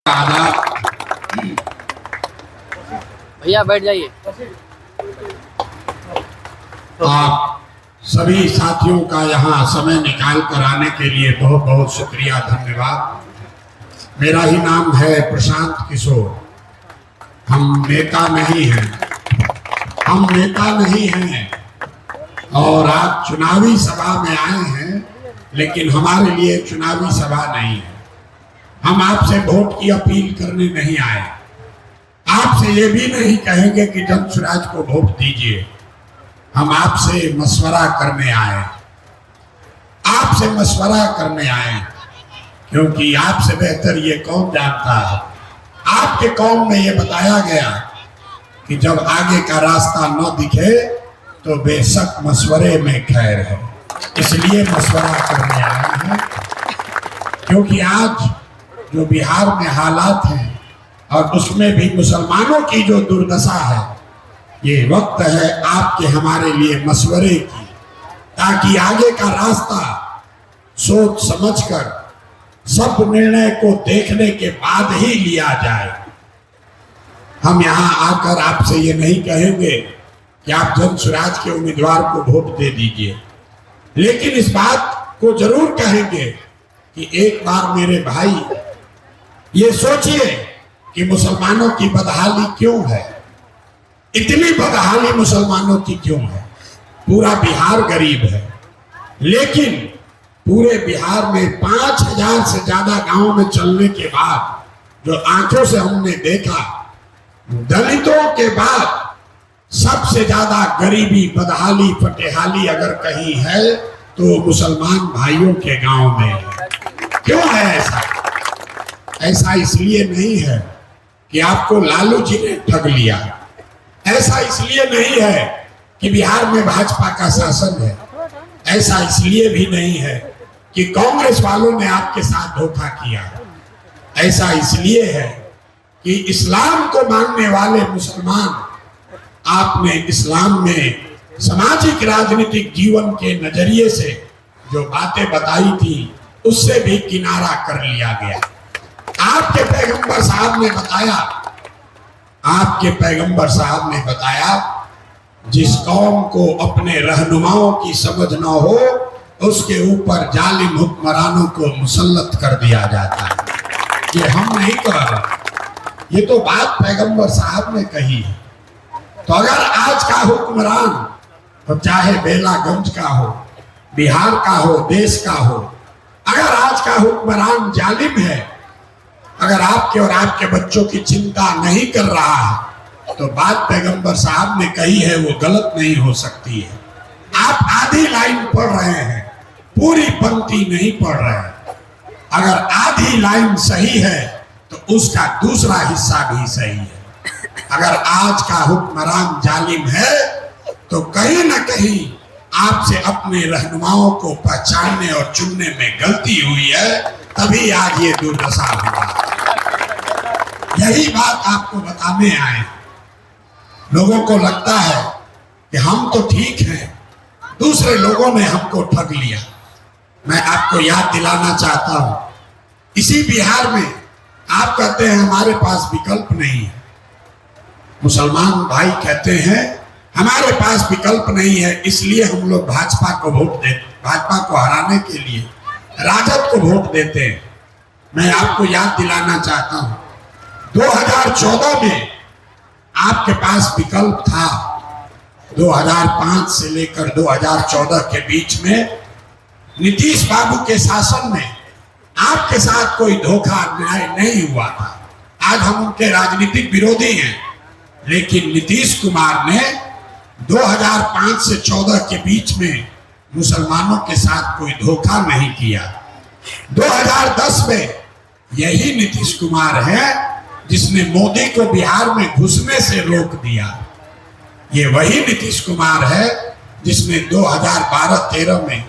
भैया बैठ जाइए। आप सभी साथियों का यहाँ समय निकाल कर आने के लिए बहुत बहुत शुक्रिया, धन्यवाद। मेरा ही नाम है प्रशांत किशोर। हम नेता नहीं हैं और आप चुनावी सभा में आए हैं, लेकिन हमारे लिए चुनावी सभा नहीं है। हम आपसे वोट की अपील करने नहीं आए। आपसे ये भी नहीं कहेंगे कि जन स्वराज को वोट दीजिए। हम आपसे मशवरा करने आए, आपसे मशवरा करने आए, क्योंकि आपसे बेहतर ये कौन जानता है। आपके कौम में ये बताया गया कि जब आगे का रास्ता न दिखे तो बेशक मशवरे में खैर है। इसलिए मशवरा करने आए हैं, क्योंकि आज जो बिहार में हालात हैं और उसमें भी मुसलमानों की जो दुर्दशा है, ये वक्त है आपके हमारे लिए मशवरे की, ताकि आगे का रास्ता सोच समझकर सब निर्णय को देखने के बाद ही लिया जाए। हम यहाँ आकर आपसे ये नहीं कहेंगे कि आप जन स्वराज के उम्मीदवार को वोट दे दीजिए, लेकिन इस बात को जरूर कहेंगे कि एक बार मेरे भाई ये सोचिए कि मुसलमानों की बदहाली क्यों है, इतनी बदहाली मुसलमानों की क्यों है। पूरा बिहार गरीब है, लेकिन पूरे बिहार में 5000 से ज्यादा गांव में चलने के बाद जो आंखों से हमने देखा, दलितों के बाद सबसे ज्यादा गरीबी, बदहाली, फटेहाली अगर कहीं है तो मुसलमान भाइयों के गांव में है। क्यों है ऐसा? ऐसा इसलिए नहीं है कि आपको लालू जी ने ठग लिया, ऐसा इसलिए नहीं है कि बिहार में भाजपा का शासन है, ऐसा इसलिए भी नहीं है कि कांग्रेस वालों ने आपके साथ धोखा किया, ऐसा इसलिए है कि इस्लाम को मानने वाले मुसलमान, आपने इस्लाम में सामाजिक राजनीतिक जीवन के नजरिए से जो बातें बताई थी उससे भी किनारा कर लिया गया। आपके पैगंबर साहब ने बताया जिस कौम को अपने रहनुमाओं की समझ न हो उसके ऊपर जालिम हुक्मरानों को मुसल्लत कर दिया जाता है। ये हम नहीं कह रहे, ये तो बात पैगंबर साहब ने कही है। तो अगर आज का हुक्मरान, तो चाहे बेलागंज का हो, बिहार का हो, देश का हो, अगर आज का हुक्मरान जालिम है, अगर आपके और आपके बच्चों की चिंता नहीं कर रहा है, तो बात पैगंबर साहब ने कही है वो गलत नहीं हो सकती है। आप आधी लाइन पढ़ रहे हैं, पूरी पंक्ति नहीं पढ़ रहे हैं। अगर आधी लाइन सही है तो उसका दूसरा हिस्सा भी सही है। अगर आज का हुक्मरान जालिम है तो कहीं ना कहीं आपसे अपने रहनुमाओं को पहचानने और चुनने में गलती हुई है, तभी आज ये दुर्दशा हुआ। यही बात आपको बताने आए। लोगों को लगता है कि हम तो ठीक हैं, दूसरे लोगों ने हमको ठग लिया। मैं आपको याद दिलाना चाहता हूं, इसी बिहार में आप कहते हैं हमारे पास विकल्प नहीं है। मुसलमान भाई कहते हैं हमारे पास विकल्प नहीं है, इसलिए हम लोग भाजपा को वोट देते, भाजपा को हराने के लिए राजद को वोट देते हैं। मैं आपको याद दिलाना चाहता हूं, 2014 में आपके पास विकल्प था। 2005 से लेकर 2014 के बीच में नीतीश बाबू के शासन में आपके साथ कोई धोखा अन्याय नहीं हुआ था। आज हम उनके राजनीतिक विरोधी हैं, लेकिन नीतीश कुमार ने 2005 से 14 के बीच में मुसलमानों के साथ कोई धोखा नहीं किया। 2010 में यही नीतीश कुमार है जिसने मोदी को बिहार में घुसने से रोक दिया। ये वही नीतीश कुमार है जिसने 2012-13 में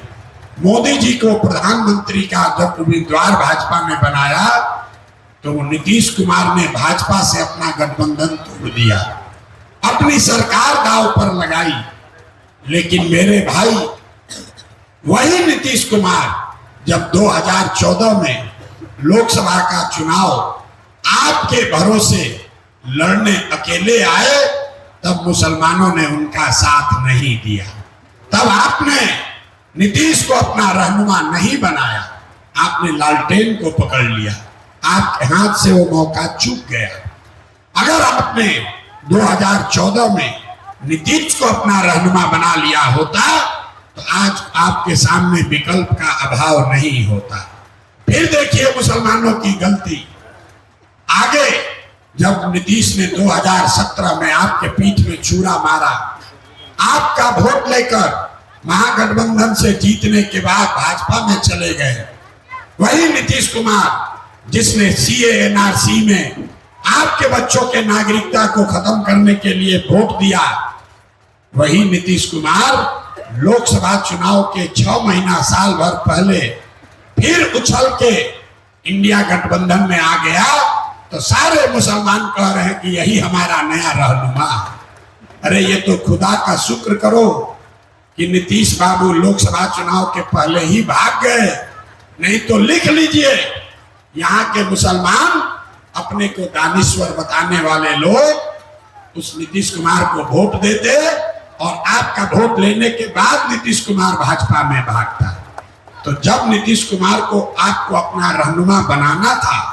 मोदी जी को प्रधानमंत्री का जब उम्मीदवार भाजपा ने बनाया तो नीतीश कुमार ने भाजपा से अपना गठबंधन तोड़ दिया, अपनी सरकार दांव पर लगाई। लेकिन मेरे भाई, वही नीतीश कुमार जब 2014 में लोकसभा का चुनाव आपके भरोसे लड़ने अकेले आए तब मुसलमानों ने उनका साथ नहीं दिया। तब आपने नीतीश को अपना रहनुमा नहीं बनाया, आपने लालटेन को पकड़ लिया, आपके हाथ से वो मौका चूक गया। अगर आपने 2014 में नीतीश को अपना रहनुमा बना लिया होता तो आज आपके सामने विकल्प का अभाव नहीं होता। फिर देखिए मुसलमानों की गलती आगे, जब नीतीश ने 2017 में आपके पीठ में छुरा मारा, आपका वोट लेकर महागठबंधन से जीतने के बाद भाजपा में चले गए, वही नीतीश कुमार जिसने सीए एनआरसी में आपके बच्चों के नागरिकता को खत्म करने के लिए वोट दिया, वही नीतीश कुमार लोकसभा चुनाव के 6 महीना साल भर पहले फिर उछल के इंडिया गठबंधन में आ गया। तो सारे मुसलमान कह रहे हैं कि यही हमारा नया रहनुमा। अरे ये तो खुदा का शुक्र करो कि नीतीश बाबू लोकसभा चुनाव के पहले ही भाग गए, नहीं तो लिख लीजिए यहाँ के मुसलमान अपने को दानिश्वर बताने वाले लोग उस नीतीश कुमार को वोट देते और आपका वोट लेने के बाद नीतीश कुमार भाजपा में भागता। तो जब नीतीश कुमार को आपको अपना रहनुमा बनाना था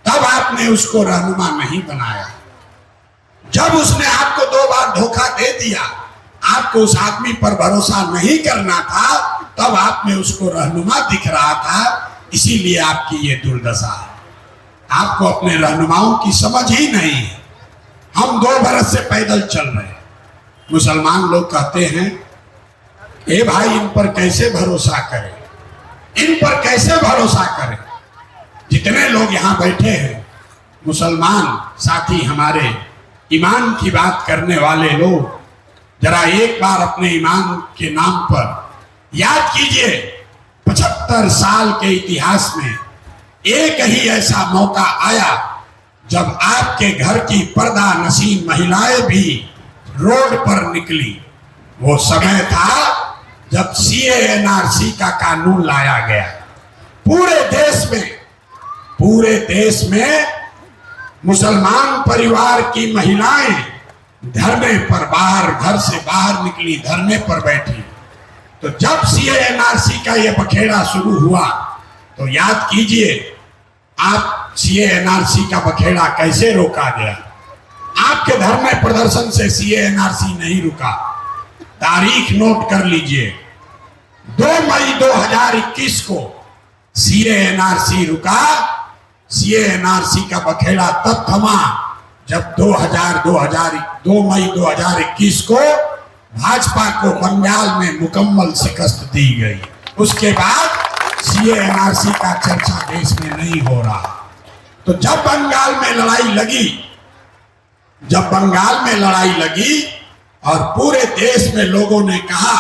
तब आपने उसको रहनुमा नहीं बनाया। जब उसने आपको 2 बार धोखा दे दिया, आपको उस आदमी पर भरोसा नहीं करना था, तब आपने उसको रहनुमा दिख रहा था, इसीलिए आपकी ये दुर्दशा है। आपको अपने रहनुमाओं की समझ ही नहीं है। हम 2 बरस से पैदल चल रहे हैं। मुसलमान लोग कहते हैं ए भाई इन पर कैसे भरोसा करें, इन पर कैसे भरोसा करें। जितने लोग यहाँ बैठे हैं मुसलमान साथी, हमारे ईमान की बात करने वाले लोग, जरा एक बार अपने ईमान के नाम पर याद कीजिए 75 साल के इतिहास में एक ही ऐसा मौका आया जब आपके घर की पर्दा नशीन महिलाएं भी रोड पर निकली। वो समय था जब सीए एनआरसी का कानून लाया गया। पूरे देश में मुसलमान परिवार की महिलाएं धरने पर घर से बाहर निकली, धरने पर बैठी। तो जब सीए एनआरसी का ये बखेड़ा शुरू हुआ तो याद कीजिए आप सीए एनआरसी का बखेड़ा कैसे रोका गया। आपके धरने प्रदर्शन से सीए एनआरसी नहीं रुका। तारीख नोट कर लीजिए, 2 मई 2021 को सीए एनआरसी रुका। सीए एनआरसी का बखेड़ा तब थमा जब 2 मई 2021 को भाजपा को बंगाल में मुकम्मल शिकस्त दी गई। उसके बाद सीए एनआरसी का चर्चा देश में नहीं हो रहा। तो जब बंगाल में लड़ाई लगी और पूरे देश में लोगों ने कहा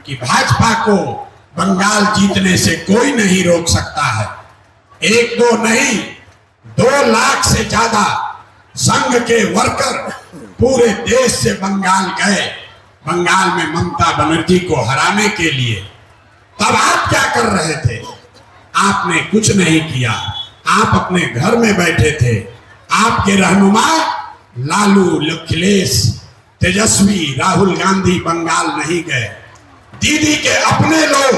कि भाजपा को बंगाल जीतने से कोई नहीं रोक सकता है, 1-2 नहीं 2 लाख से ज्यादा संघ के वर्कर पूरे देश से बंगाल गए, बंगाल में ममता बनर्जी को हराने के लिए। तब आप क्या कर रहे थे? आपने कुछ नहीं किया, आप अपने घर में बैठे थे। आपके रहनुमा लालू, अखिलेश, तेजस्वी, राहुल गांधी बंगाल नहीं गए। दीदी के अपने लोग,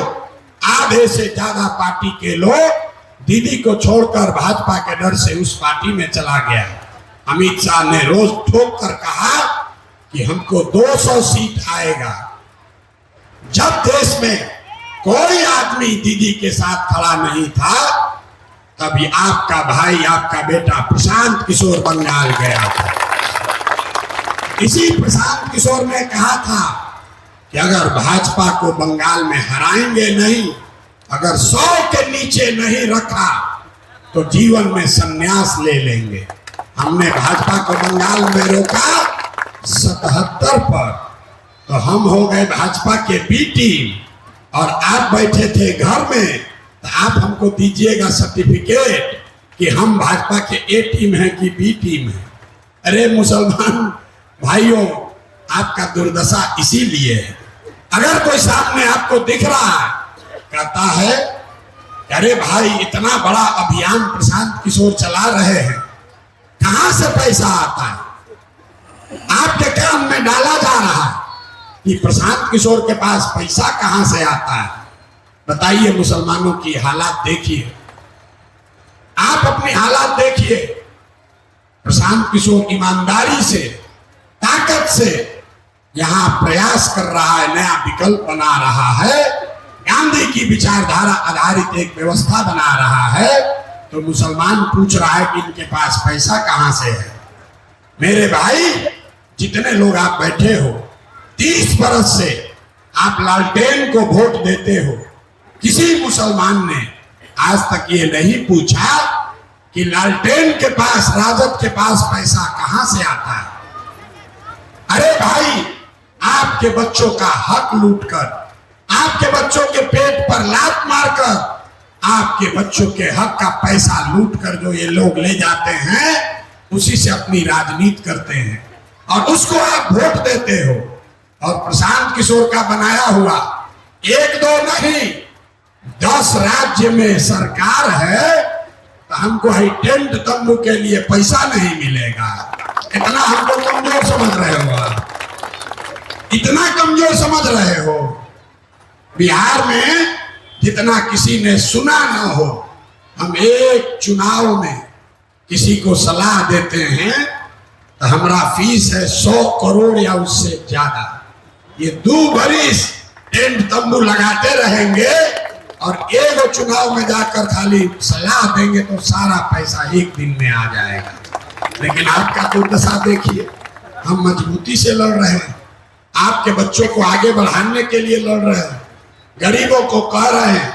आधे से ज्यादा पार्टी के लोग दीदी को छोड़कर भाजपा के डर से उस पार्टी में चला गया। अमित शाह ने रोज ठोक कर कहा कि हमको 200 सीट आएगा। जब देश में कोई आदमी दीदी के साथ खड़ा नहीं था तभी आपका भाई, आपका बेटा प्रशांत किशोर बंगाल गया था। इसी प्रशांत किशोर ने कहा था कि अगर भाजपा को बंगाल में हराएंगे नहीं, अगर 100 के नीचे नहीं रखा तो जीवन में संन्यास ले लेंगे। हमने भाजपा को बंगाल में रोका 77 पर, तो हम हो गए भाजपा के बी टीम और आप बैठे थे घर में। तो आप हमको दीजिएगा सर्टिफिकेट कि हम भाजपा के ए टीम हैं कि बी टीम है। अरे मुसलमान भाइयों, आपका दुर्दशा इसीलिए है। अगर कोई सामने आपको दिख रहा है, कहता है अरे भाई इतना बड़ा अभियान प्रशांत किशोर चला रहे हैं, कहां से पैसा आता है? आपके कान में डाला जा रहा है कि प्रशांत किशोर के पास पैसा कहां से आता है। बताइए, मुसलमानों की हालात देखिए, आप अपनी हालात देखिए। प्रशांत किशोर ईमानदारी से, ताकत से यहां प्रयास कर रहा है, नया विकल्प बना रहा है, गांधी की विचारधारा आधारित एक व्यवस्था बना रहा है। तो मुसलमान पूछ रहा है कि इनके पास पैसा कहां से है। मेरे भाई, जितने लोग आप बैठे हो, 30 बरस से आप लालटेन को वोट देते हो। किसी मुसलमान ने आज तक ये नहीं पूछा कि लालटेन के पास, राजद के पास पैसा कहां से आता है। अरे भाई, आपके बच्चों का हक लूटकर, आपके बच्चों के पेट पर लात मारकर, आपके बच्चों के हक का पैसा लूटकर जो ये लोग ले जाते हैं, उसी से अपनी राजनीति करते हैं और उसको आप वोट देते हो। और प्रशांत किशोर का बनाया हुआ 1-2 नहीं, 10 राज्य में सरकार है, तो हमको ही टेंट तंबू के लिए पैसा नहीं मिलेगा। इतना हमको कमजोर समझ रहे हो आप, इतना कमजोर समझ रहे हो। बिहार में जितना किसी ने सुना न हो, हम एक चुनाव में किसी को सलाह देते हैं तो हमारा फीस है 100 करोड़ या उससे ज्यादा। ये 2 बरिस टेंट तंबू लगाते रहेंगे और एक चुनाव में जाकर खाली सलाह देंगे तो सारा पैसा एक दिन में आ जाएगा। लेकिन आपका दुर्दशा देखिए, हम मजबूती से लड़ रहे हैं, आपके बच्चों को आगे बढ़ाने के लिए लड़ रहे हैं, गरीबों को कह रहे हैं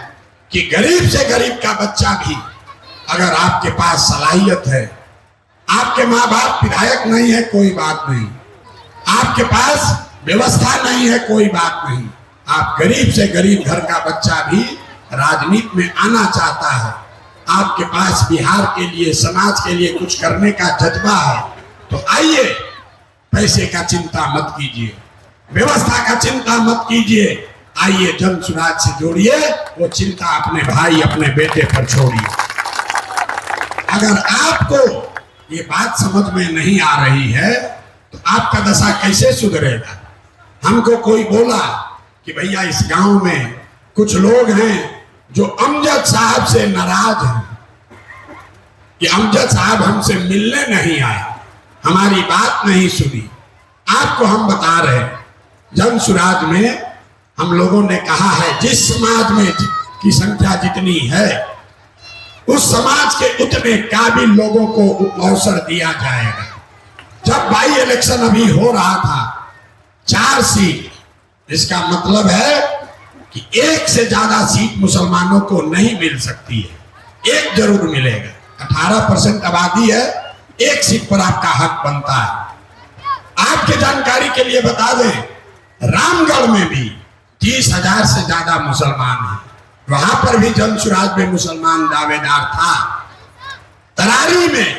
कि गरीब से गरीब का बच्चा भी, अगर आपके पास सलाहियत है, आपके माँ बाप विधायक नहीं है, कोई बात नहीं, आपके पास व्यवस्था नहीं है, कोई बात नहीं, आप गरीब से गरीब घर का बच्चा भी राजनीति में आना चाहता है, आपके पास बिहार के लिए, समाज के लिए कुछ करने का जज्बा है, तो आइए, पैसे का चिंता मत कीजिए, व्यवस्था का चिंता मत कीजिए, आइए जन सुराज से जोड़िए, वो चिंता अपने भाई, अपने बेटे पर छोड़िए। अगर आपको ये बात समझ में नहीं आ रही है तो आपका दशा कैसे सुधरेगा। हमको कोई बोला कि भैया इस गांव में कुछ लोग हैं जो अमजद साहब से नाराज हैं, कि अमजद साहब हमसे मिलने नहीं आए, हमारी बात नहीं सुनी। आपको हम बता रहे, जन सुराज में हम लोगों ने कहा है, जिस समाज में की संख्या जितनी है, उस समाज के उतने काबिल लोगों को अवसर दिया जाएगा। जब बाई इलेक्शन अभी हो रहा था, 4 सीट, इसका मतलब है कि 1 से ज्यादा सीट मुसलमानों को नहीं मिल सकती है, 1 जरूर मिलेगा। 18% आबादी है, 1 सीट पर आपका हक बनता है। आपके जानकारी के लिए बता दें, रामगढ़ में भी 30,000 से ज्यादा मुसलमान हैं, वहां पर भी जन सुराज में मुसलमान दावेदार था। तरारी में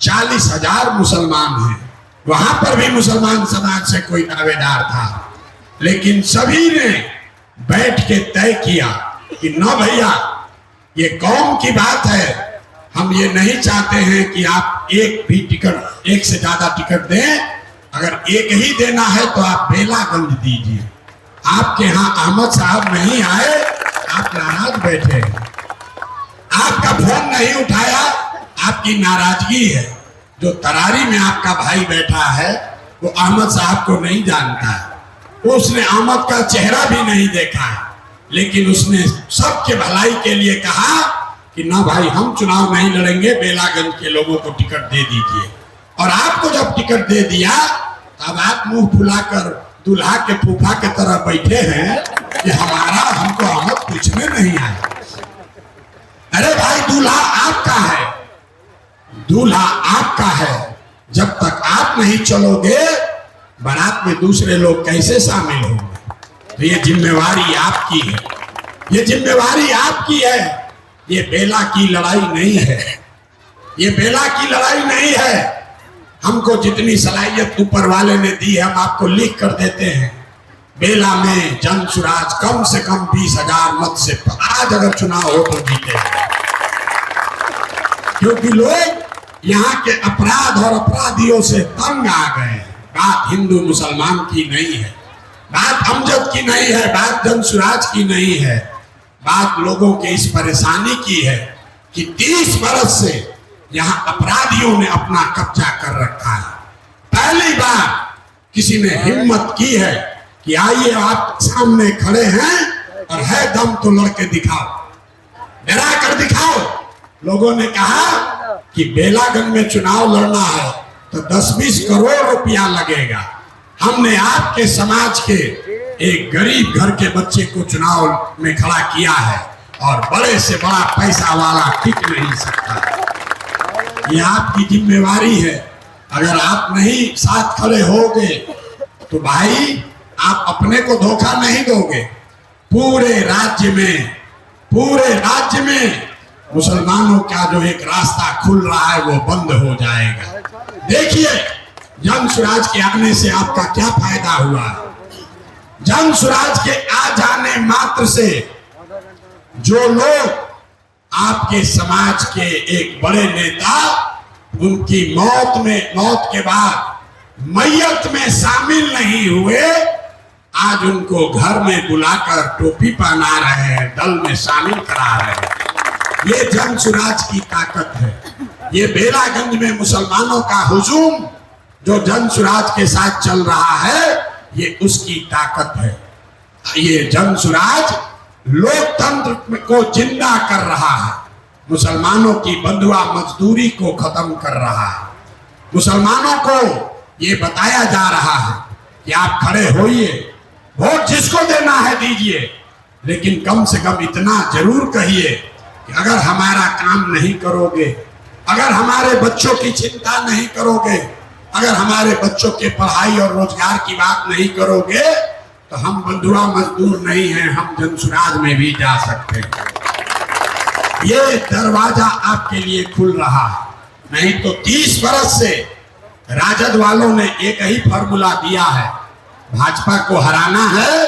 40,000 मुसलमान हैं, वहां पर भी मुसलमान समाज से कोई दावेदार था। लेकिन सभी ने बैठ के तय किया कि न भैया, ये कौम की बात है, हम ये नहीं चाहते हैं कि आप एक भी टिकट, 1 से ज्यादा टिकट दें, अगर 1 ही देना है तो आप बेलागंज दीजिए। आपके यहाँ अहमद साहब नहीं आए, आप नाराज बैठे, आपका फोन नहीं उठाया, आपकी नाराजगी है। जो तरारी में आपका भाई बैठा है वो अहमद साहब को नहीं जानता है, उसने अहमद का चेहरा भी नहीं देखा है, लेकिन उसने सबके भलाई के लिए कहा कि ना भाई, हम चुनाव नहीं लड़ेंगे, बेलागंज के लोगों को टिकट दे दीजिए। और आपको जब टिकट दे दिया तब आप मुंह फुलाकर दूल्हा के फूफा के तरह बैठे हैं कि हमको अहमद पूछने नहीं आया। अरे भाई, दूल्हा आपका है, दूल्हा आपका है, जब तक आप नहीं चलोगे बारात में दूसरे लोग कैसे शामिल होंगे। तो ये जिम्मेवारी आपकी है, ये जिम्मेवारी आपकी है। ये बेला की लड़ाई नहीं है, ये बेला की लड़ाई नहीं है। हमको जितनी सलाहियत ऊपर वाले ने दी है, हम आपको लिख कर देते हैं। बेला में जन सुराज कम से कम 20,000 मत से आज अगर चुनाव हो तो जीते, क्योंकि लोग यहाँ के अपराध और अपराधियों से तंग आ गए हैं। बात हिंदू मुसलमान की नहीं है, बात अमजद की नहीं है, बात जंसुराज की नहीं है, बात लोगों के इस परेशानी की है कि 30 बरस से यहाँ अपराधियों ने अपना कब्जा कर रखा है। पहली बार किसी ने हिम्मत की है कि आइए आप सामने खड़े हैं और है दम तो लड़के दिखाओ, डरा कर दिखाओ। लोगों ने कहा कि बेलागंज में चुनाव लड़ना है तो 10-20 करोड़ रुपया लगेगा। हमने आपके समाज के एक गरीब घर के बच्चे को चुनाव में खड़ा किया है और बड़े से बड़ा पैसा वाला टिक नहीं सकता। ये आपकी जिम्मेवारी है। अगर आप नहीं साथ खड़े होगे तो भाई आप अपने को धोखा नहीं दोगे। पूरे राज्य में मुसलमानों का जो एक रास्ता खुल रहा है वो बंद हो जाएगा। देखिए जंसुराज के आने से आपका क्या फायदा हुआ। जंसुराज के आ जाने मात्र से जो लोग आपके समाज के एक बड़े नेता उनकी मौत के बाद मय्यत में शामिल नहीं हुए, आज उनको घर में बुलाकर टोपी पहना रहे हैं, दल में शामिल करा रहे हैं। ये जंसुराज की ताकत है। ये बेलागंज में मुसलमानों का हुजूम जो जंसुराज के साथ चल रहा है, ये उसकी ताकत है। ये जंसुराज लोकतंत्र को जिंदा कर रहा है, मुसलमानों की बंधुआ मजदूरी को खत्म कर रहा है। मुसलमानों को ये बताया जा रहा है कि आप खड़े होइए, वोट जिसको देना है दीजिए, लेकिन कम से कम इतना जरूर कहिए कि अगर हमारा काम नहीं करोगे, अगर हमारे बच्चों की चिंता नहीं करोगे, अगर हमारे बच्चों के पढ़ाई और रोजगार की बात नहीं करोगे तो हम बंधुआ मजदूर नहीं हैं, हम जंसुराज में भी जा सकते हैं। ये दरवाजा आपके लिए खुल रहा है। नहीं तो 30 बरस से राजद वालों ने एक ही फॉर्मूला दिया है, भाजपा को हराना है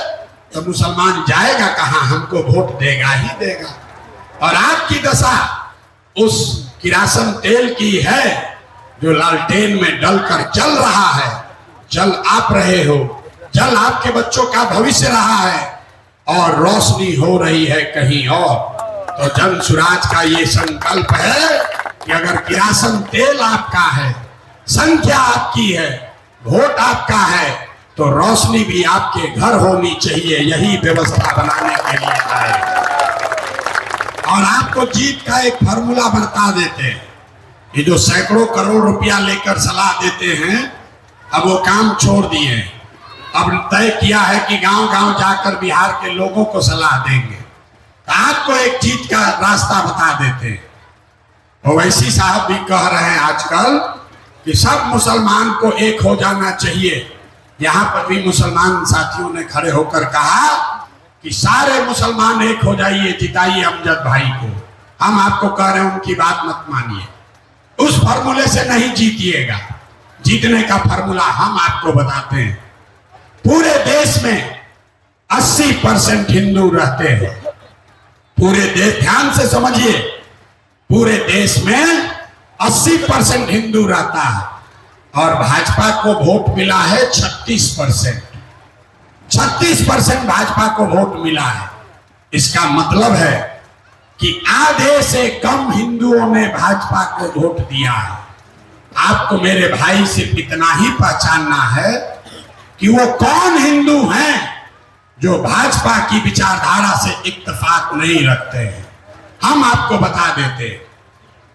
तो मुसलमान जाएगा कहां, हमको वोट देगा ही देगा। और आपकी दशा उस किरासन तेल की है जो लालटेन में डलकर जल रहा है। जल आप रहे हो, जल आपके बच्चों का भविष्य रहा है और रोशनी हो रही है कहीं और। तो जंसुराज का ये संकल्प है कि अगर किरासन तेल आपका है, संख्या आपकी है, वोट आपका है, तो रोशनी भी आपके घर होनी चाहिए। यही व्यवस्था बनाने के लिए आए और आपको जीत का एक फॉर्मूला बता देते हैं। ये जो सैकड़ों करोड़ रुपया लेकर सलाह देते हैं, अब वो काम छोड़ दिए। अब तय किया है कि गांव-गांव जाकर बिहार के लोगों को सलाह देंगे। आपको एक जीत का रास्ता बता देते हैं। ओवैसी साहब भी कह रहे हैं आजकल कि सब मुसलमान को एक हो जाना चाहिए। यहाँ पर भी मुसलमान साथियों ने खड़े होकर कहा कि सारे मुसलमान एक हो जाइए, जिताइए अमजद भाई को। हम आपको कह रहे हैं उनकी बात मत मानिए, उस फॉर्मूले से नहीं जीतिएगा। जीतने का फॉर्मूला हम आपको बताते हैं। पूरे देश में 80% हिंदू रहते हैं। पूरे देश, ध्यान से समझिए, पूरे देश में 80% हिंदू रहता है और भाजपा को वोट मिला है 36%। 36% भाजपा को वोट मिला है। इसका मतलब है कि आधे से कम हिंदुओं ने भाजपा को वोट दिया है। आपको मेरे भाई सिर्फ इतना ही पहचानना है कि वो कौन हिंदू हैं जो भाजपा की विचारधारा से इत्तेफाक नहीं रखते हैं। हम आपको बता देते हैं,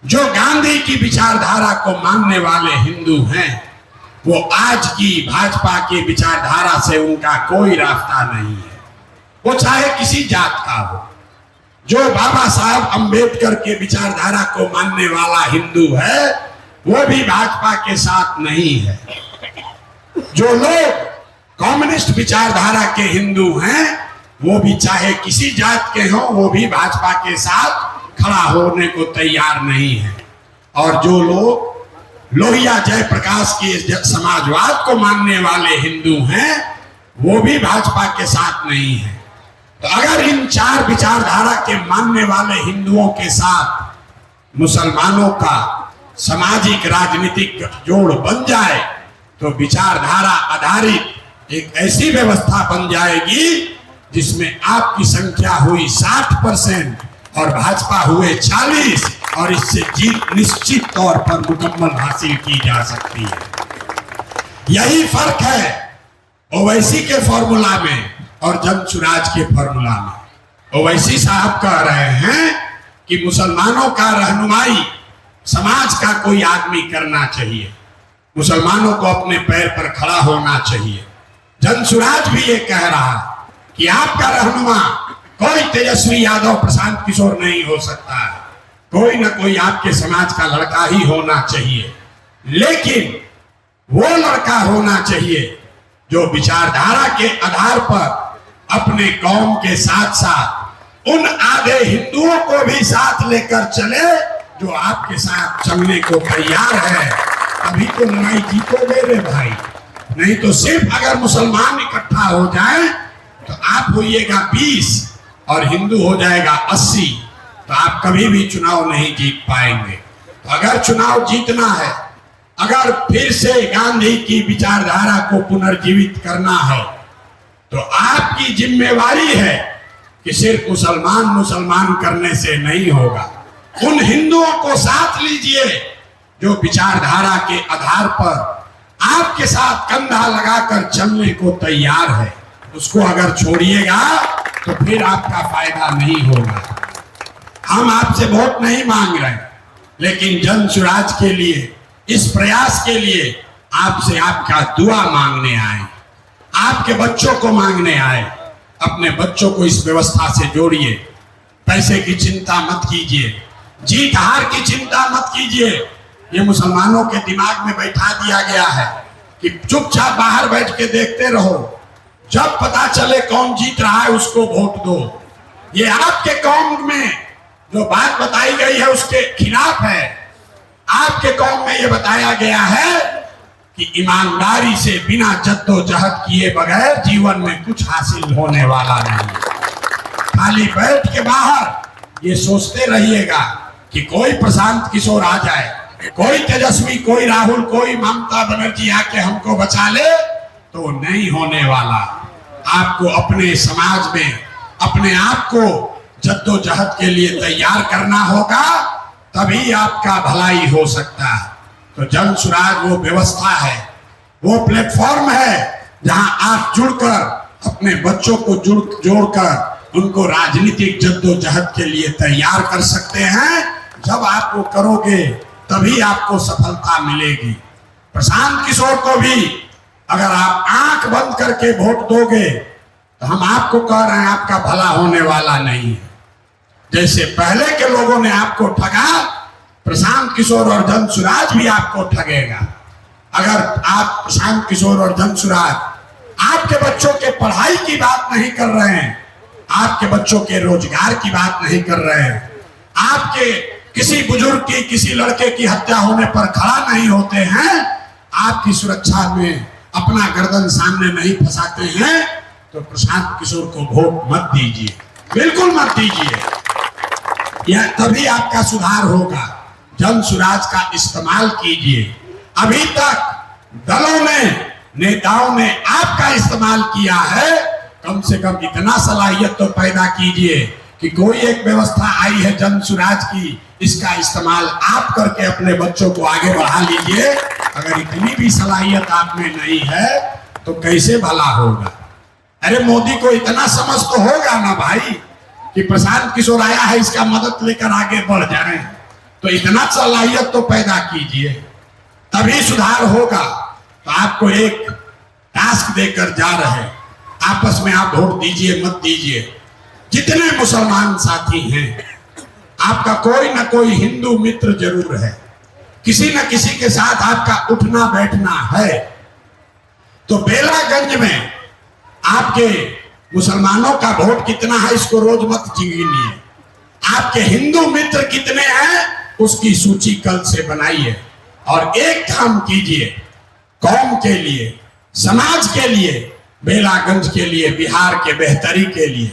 जो गांधी की विचारधारा को मानने वाले हिंदू हैं, वो आज की भाजपा की विचारधारा से उनका कोई रास्ता नहीं है। वो चाहे किसी जात का हो। जो बाबा साहब अंबेडकर के विचारधारा को मानने वाला हिंदू है, वो भी भाजपा के साथ नहीं है। जो लोग कम्युनिस्ट विचारधारा के हिंदू हैं, वो भी चाहे किसी जात के हों, वो भी भाजपा के साथ खड़ा होने को तैयार नहीं है। और जो लोग लोहिया जयप्रकाश के समाजवाद को मानने वाले हिंदू हैं, वो भी भाजपा के साथ नहीं है। तो अगर इन चार विचारधारा के मानने वाले हिंदुओं के साथ मुसलमानों का सामाजिक राजनीतिक जोड़ बन जाए तो विचारधारा आधारित एक ऐसी व्यवस्था बन जाएगी जिसमें आपकी संख्या हुई 60% और भाजपा हुए 40 और इससे जीत निश्चित तौर पर मुकम्मल हासिल की जा सकती है। यही फर्क है ओवैसी के फॉर्मूला में और जनसुराज के फॉर्मूला में। ओवैसी साहब कह रहे हैं कि मुसलमानों का रहनुमाई समाज का कोई आदमी करना चाहिए, मुसलमानों को अपने पैर पर खड़ा होना चाहिए। जनसुराज भी ये कह रहा कि आपका रहनुमा कोई तेजस्वी यादव प्रशांत किशोर नहीं हो सकता है, कोई ना कोई आपके समाज का लड़का ही होना चाहिए, लेकिन वो लड़का होना चाहिए जो विचारधारा के आधार पर अपने कौम के साथ साथ उन आधे हिंदुओं को भी साथ लेकर चले जो आपके साथ चलने को तैयार है। अभी तो लड़ाई जीतोगे रे भाई, नहीं तो सिर्फ अगर मुसलमान इकट्ठा हो जाए तो आप होइएगा 20 और हिंदू हो जाएगा 80, तो आप कभी भी चुनाव नहीं जीत पाएंगे। तो अगर चुनाव जीतना है, अगर फिर से गांधी की विचारधारा को पुनर्जीवित करना है, तो आपकी जिम्मेवारी है कि सिर्फ मुसलमान मुसलमान करने से नहीं होगा। उन हिंदुओं को साथ लीजिए जो विचारधारा के आधार पर आपके साथ कंधा लगाकर चलने को तैयार है। उसको अगर छोड़िएगा तो फिर आपका फायदा नहीं होगा। हम आपसे वोट नहीं मांग रहे, लेकिन जनसुराज के लिए, इस प्रयास के लिए आपसे आपका दुआ मांगने आए, आपके बच्चों को मांगने आए। अपने बच्चों को इस व्यवस्था से जोड़िए, पैसे की चिंता मत कीजिए, जीत हार की चिंता मत कीजिए। ये मुसलमानों के दिमाग में बैठा दिया गया है कि चुपचाप बाहर बैठ के देखते रहो, जब पता चले कौन जीत रहा है उसको वोट दो। ये आपके कौम में जो बात बताई गई है उसके खिलाफ है। आपके कौम में ये बताया गया है कि ईमानदारी से बिना जद्दोजहद किए बगैर जीवन में कुछ हासिल होने वाला नहीं। खाली बैठ के बाहर ये सोचते रहिएगा कि कोई प्रशांत किशोर आ जाए, कोई तेजस्वी, कोई राहुल, कोई ममता बनर्जी आके हमको बचा ले, तो नहीं होने वाला। आपको अपने समाज में अपने आप को जद्दोजहद के लिए तैयार करना होगा, तभी आपका भलाई हो सकता है। तो जनसुराज वो व्यवस्था है, वो प्लेटफॉर्म है जहां आप जुड़कर अपने बच्चों को जोड़कर उनको राजनीतिक जद्दोजहद के लिए तैयार कर सकते हैं। जब आप वो करोगे तभी आपको सफलता मिलेगी। प्रशांत किशोर को भी अगर आप आंख बंद करके वोट दोगे तो हम आपको कह रहे हैं आपका भला होने वाला नहीं है। जैसे पहले के लोगों ने आपको ठगा, प्रशांत किशोर और जनसुराज भी आपको ठगेगा। अगर आप प्रशांत किशोर और जनसुराज आपके बच्चों के पढ़ाई की बात नहीं कर रहे हैं, आपके बच्चों के रोजगार की बात नहीं कर रहे हैं, आपके किसी बुजुर्ग की, किसी लड़के की हत्या होने पर खड़ा नहीं होते हैं, आपकी सुरक्षा में अपना गर्दन सामने नहीं फंसाते हैं, तो प्रशांत किशोर को वोट मत दीजिए, बिल्कुल मत दीजिए। यह तभी आपका सुधार होगा। जनसुराज का इस्तेमाल कीजिए। अभी तक दलों ने, नेताओं ने आपका इस्तेमाल किया है, कम से कम इतना सलाहियत तो पैदा कीजिए कि कोई एक व्यवस्था आई है जनसुराज की, इसका इस्तेमाल आप करके अपने बच्चों को आगे बढ़ा लीजिए। अगर इतनी भी सलाहियत आप में नहीं है तो कैसे भला होगा। अरे मोदी को इतना समझ तो होगा ना भाई कि प्रशांत किशोर आया है, इसका मदद लेकर आगे बढ़ जाए, तो इतना सलाहियत तो पैदा कीजिए, तभी सुधार होगा। तो आपको एक टास्क देकर जा रहे, आपस में आप वोट दीजिए मत दीजिए। जितने मुसलमान साथी हैं, आपका कोई ना कोई हिंदू मित्र जरूर है, किसी न किसी के साथ आपका उठना बैठना है। तो बेलागंज में आपके मुसलमानों का वोट कितना है इसको रोज मत गिनिए, आपके हिंदू मित्र कितने हैं उसकी सूची कल से बनाइए और एक काम कीजिए, कौम के लिए, समाज के लिए, बेलागंज के लिए, बिहार के बेहतरी के लिए।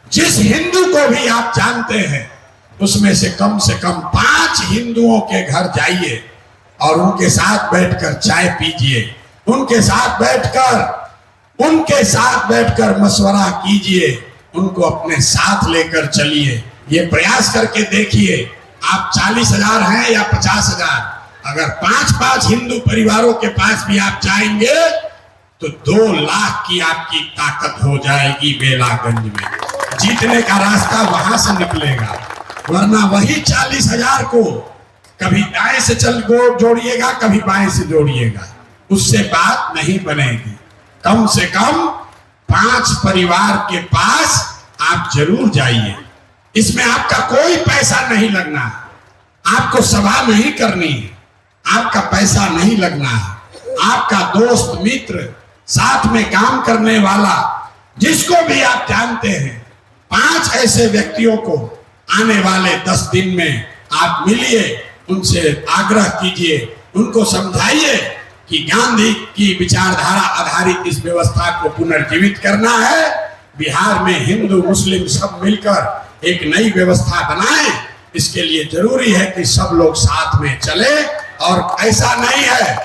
जिस हिंदू को भी आप जानते हैं उसमें से कम 5 हिंदुओं के घर जाइए और उनके साथ बैठकर चाय पीजिए, उनके साथ बैठकर मशवरा कीजिए, उनको अपने साथ लेकर चलिए। ये प्रयास करके देखिए, आप 40,000 हैं या 50,000, अगर 5-5 हिंदू परिवारों के पास भी आप जाएंगे तो 2 लाख की आपकी ताकत हो जाएगी। बेलागंज में जीतने का रास्ता वहां से निकलेगा, वरना वही 40,000 को कभी दाएं से जोड़िएगा, कभी बाएं से जोड़िएगा, उससे बात नहीं बनेगी। कम से कम 5 परिवार के पास आप जरूर जाइए। इसमें आपका कोई पैसा नहीं लगना, आपको सभा नहीं करनी है, आपका पैसा नहीं लगना है। आपका दोस्त मित्र, साथ में काम करने वाला, जिसको भी आप जानते हैं, 5 ऐसे व्यक्तियों को आने वाले 10 दिन में आप मिलिए, उनसे आग्रह कीजिए, उनको समझाइए कि गांधी की विचारधारा आधारित इस व्यवस्था को पुनर्जीवित करना है। बिहार में हिंदू मुस्लिम सब मिलकर एक नई व्यवस्था बनाएं। इसके लिए जरूरी है कि सब लोग साथ में चले, और ऐसा नहीं है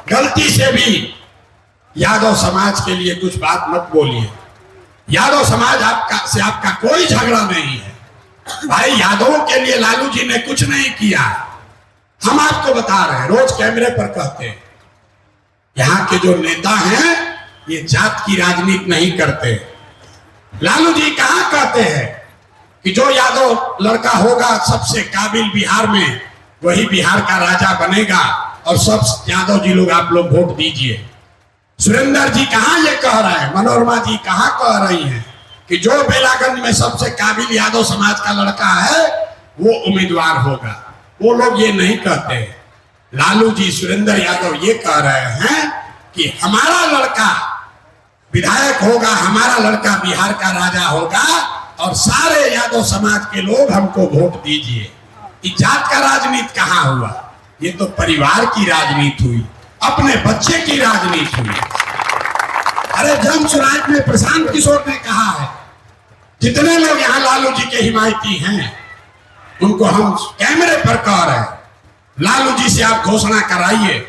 गलती से भी यादव समाज के लिए कुछ बात मत बोलिए। यादव समाज आपका कोई झगड़ा नहीं है भाई। यादवों के लिए लालू जी ने कुछ नहीं किया, हम आपको बता रहे हैं, रोज कैमरे पर कहते हैं। यहाँ के जो नेता हैं ये जात की राजनीति नहीं करते। लालू जी कहाँ कहते हैं कि जो यादव लड़का होगा सबसे काबिल बिहार में, वही बिहार का राजा बनेगा, और सब यादव जी लोग आप लोग वोट दीजिए। सुरेंद्र जी कहाँ ये कह रहे हैं, मनोरमा जी कहाँ कह रही हैं कि जो बेलागंज में सबसे काबिल यादव समाज का लड़का है वो उम्मीदवार होगा। वो लोग ये नहीं कहते। लालू जी, सुरेंद्र यादव ये कह रहे हैं कि हमारा लड़का विधायक होगा, हमारा लड़का बिहार का राजा होगा, और सारे यादव समाज के लोग हमको वोट दीजिए। जात का राजनीति कहाँ हुआ, ये तो परिवार की राजनीति हुई, अपने बच्चे की राजनीति हुई। अरे जनसुराज में प्रशांत किशोर ने कहा है, जितने लोग यहाँ लालू जी के हिमायती हैं उनको हम कैमरे पर कह रहे हैं, लालू जी से आप घोषणा कराइए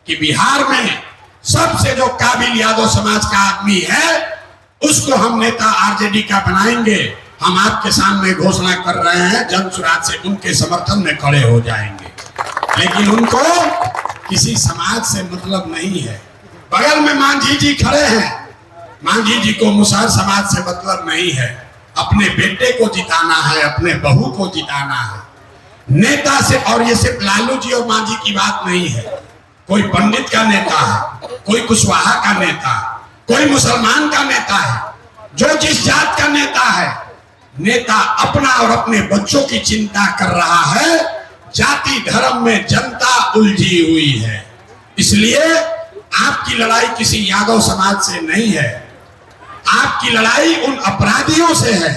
कि बिहार में सबसे जो काबिल यादव समाज का आदमी है उसको हम नेता आरजेडी का बनाएंगे। हम आपके सामने घोषणा कर रहे हैं, जनसुराज से उनके समर्थन में खड़े हो जाएंगे। लेकिन उनको किसी समाज से मतलब नहीं है। बगल में मांझी जी खड़े हैं, मांझी जी को मुसहर समाज से मतलब नहीं है। अपने बेटे को जिताना है, अपने बहू को जिताना है। नेता से, और ये सिर्फ लालू जी और मांझी की बात नहीं है, कोई पंडित का नेता है, कोई कुशवाहा का नेता, कोई मुसलमान का नेता है, जो जिस जात का नेता है, नेता अपना और अपने बच्चों की चिंता कर रहा है। जाति धर्म में जनता उलझी हुई है। इसलिए आपकी लड़ाई किसी यादव समाज से नहीं है, आपकी लड़ाई उन अपराधियों से है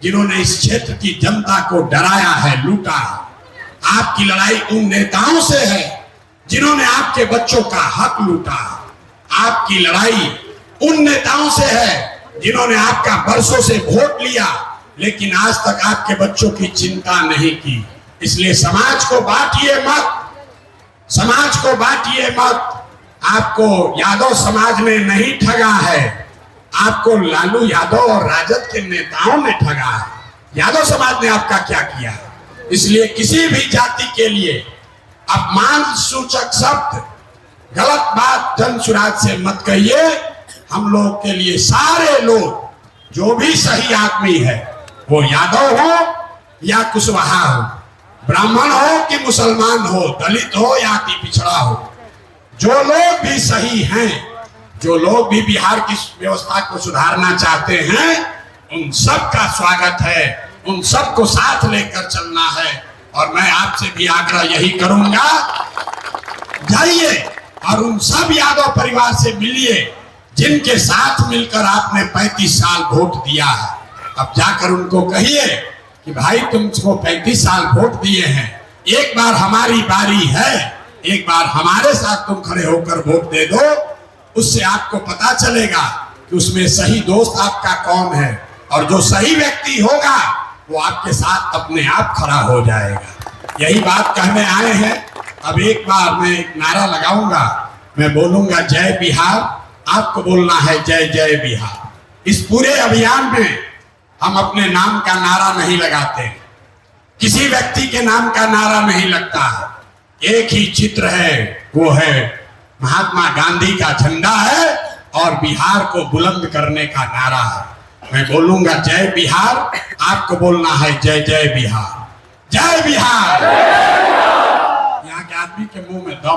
जिन्होंने इस क्षेत्र की जनता को डराया है, लूटा। आपकी लड़ाई उन नेताओं से है जिन्होंने आपके बच्चों का हक लूटा। आपकी लड़ाई उन नेताओं से है जिन्होंने आपका बरसों से वोट लिया, लेकिन आज तक आपके बच्चों की चिंता नहीं की। इसलिए समाज को बांटिए मत, समाज को बांटिए मत। आपको यादव समाज ने नहीं ठगा है, आपको लालू यादव और राजद के नेताओं ने ठगा है। यादव समाज ने आपका क्या किया? इसलिए किसी भी जाति के लिए अपमान सूचक शब्द, गलत बात जनसुराज से मत कहिए। हम लोग के लिए सारे लोग, जो भी सही आदमी है, वो यादव हो या कुशवाहा हो, ब्राह्मण हो कि मुसलमान हो, दलित हो या अति पिछड़ा हो, जो लोग भी सही हैं, जो लोग भी बिहार की व्यवस्था को सुधारना चाहते हैं, उन सब का स्वागत है। उन सबको साथ लेकर चलना है। और मैं आपसे भी आग्रह यही करूंगा, जाइए और उन सब यादव परिवार से मिलिए जिनके साथ मिलकर आपने 35 साल वोट दिया है। अब जाकर उनको कहिए कि भाई तुमको 35 साल वोट दिए हैं, एक बार हमारी बारी है, एक बार हमारे साथ तुम खड़े होकर वोट दे दो। उससे आपको पता चलेगा कि उसमें सही दोस्त आपका कौन है, और जो सही व्यक्ति होगा वो आपके साथ अपने आप खड़ा हो जाएगा। यही बात कहने आए हैं। अब एक बार मैं एक नारा लगाऊंगा, मैं बोलूंगा जय बिहार, आपको बोलना है जय जय बिहार। इस पूरे अभियान में हम अपने नाम का नारा नहीं लगाते, किसी व्यक्ति के नाम का नारा नहीं लगता है। एक ही चित्र है, वो है महात्मा गांधी का झंडा है और बिहार को बुलंद करने का नारा है। मैं बोलूंगा जय बिहार, आपको बोलना है जय जय बिहार। जय बिहार। यहाँ के आदमी के मुंह में दम